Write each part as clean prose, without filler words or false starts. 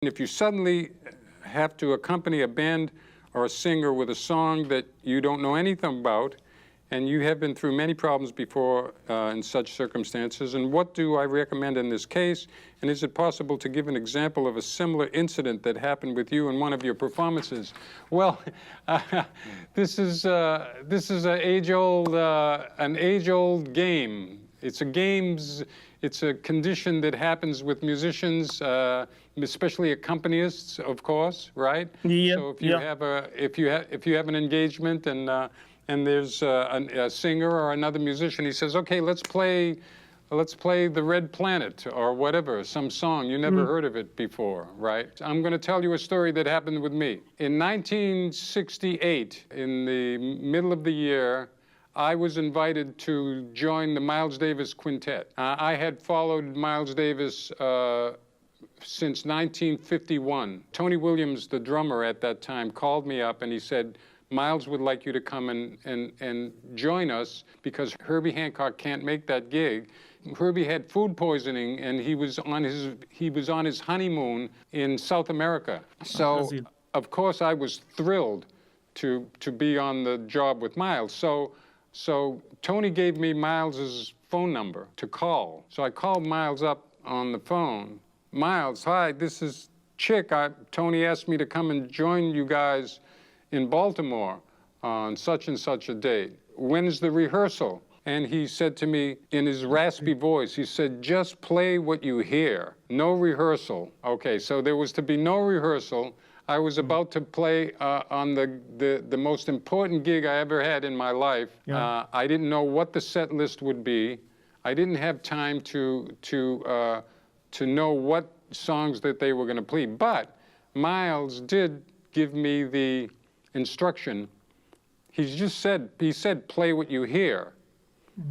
If you suddenly have to accompany a band or a singer with a song that you don't know anything about, and you have been through many problems before in such circumstances, and what do I recommend in this case? And is it possible to give an example of a similar incident that happened with you in one of your performances? Well, this is an age-old game. It's a condition that happens with musicians, especially accompanists, of course, right? Yeah. So if you have an engagement and there's a singer or another musician, he says, "Okay, let's play the Red Planet," or whatever, some song you never heard of it before, right? I'm going to tell you a story that happened with me in 1968. In the middle of the year, I was invited to join the Miles Davis Quintet. I had followed Miles Davis since 1951. Tony Williams, the drummer at that time, called me up and he said, "Miles would like you to come and join us because Herbie Hancock can't make that gig." Herbie had food poisoning and he was on his honeymoon in South America. So of course I was thrilled to be on the job with Miles. So Tony gave me Miles's phone number to call. So I called Miles up on the phone. "Miles, hi, this is Chick. Tony asked me to come and join you guys in Baltimore on such and such a date. When's the rehearsal?" And he said to me in his raspy voice, he said, "Just play what you hear. No rehearsal." Okay, so there was to be no rehearsal. I was about to play on the most important gig I ever had in my life. Yeah. I didn't know what the set list would be. I didn't have time to know what songs that they were going to play. But Miles did give me the instruction. He said, "Play what you hear."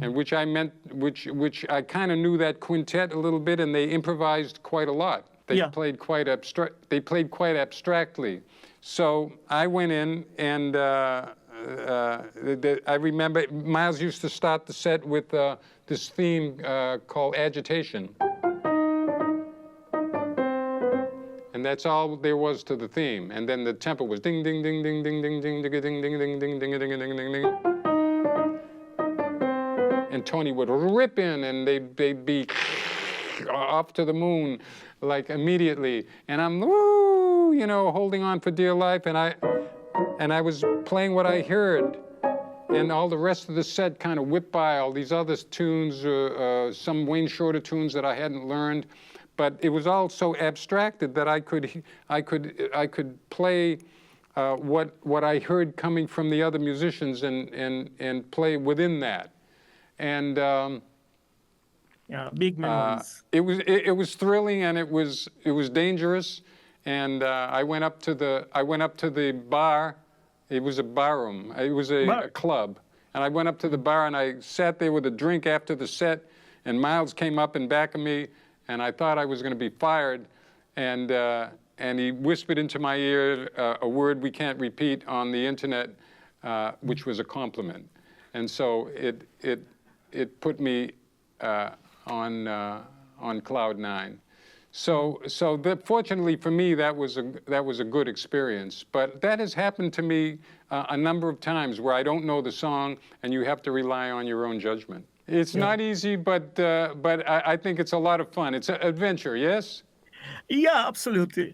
And which I kind of knew that quintet a little bit, and they improvised quite a lot. They played quite abstractly. So I went in, and I remember Miles used to start the set with this theme called Agitation. And that's all there was to the theme. And then the tempo was ding, ding, ding, ding, ding, ding, ding, ding, ding, ding, ding, ding, ding, ding, ding, ding, ding, ding. And Tony would rip in, and they'd be off to the moon, like immediately. And I'm, woo, you know, holding on for dear life. And I was playing what I heard. And all the rest of the set kind of whipped by, all these other tunes, some Wayne Shorter tunes that I hadn't learned. But it was all so abstracted that I could play what I heard coming from the other musicians and play within that. And yeah, big memories. It was thrilling, and it was dangerous. And I went up to the bar. It was a barroom. It was a club. And I went up to the bar and I sat there with a drink after the set. And Miles came up in back of me, and I thought I was going to be fired. And he whispered into my ear a word we can't repeat on the internet, which was a compliment. And so it put me on cloud nine. So fortunately for me, that was a good experience. But that has happened to me a number of times where I don't know the song, and you have to rely on your own judgment. It's not easy, but I think it's a lot of fun. It's an adventure, yes? Yeah, absolutely.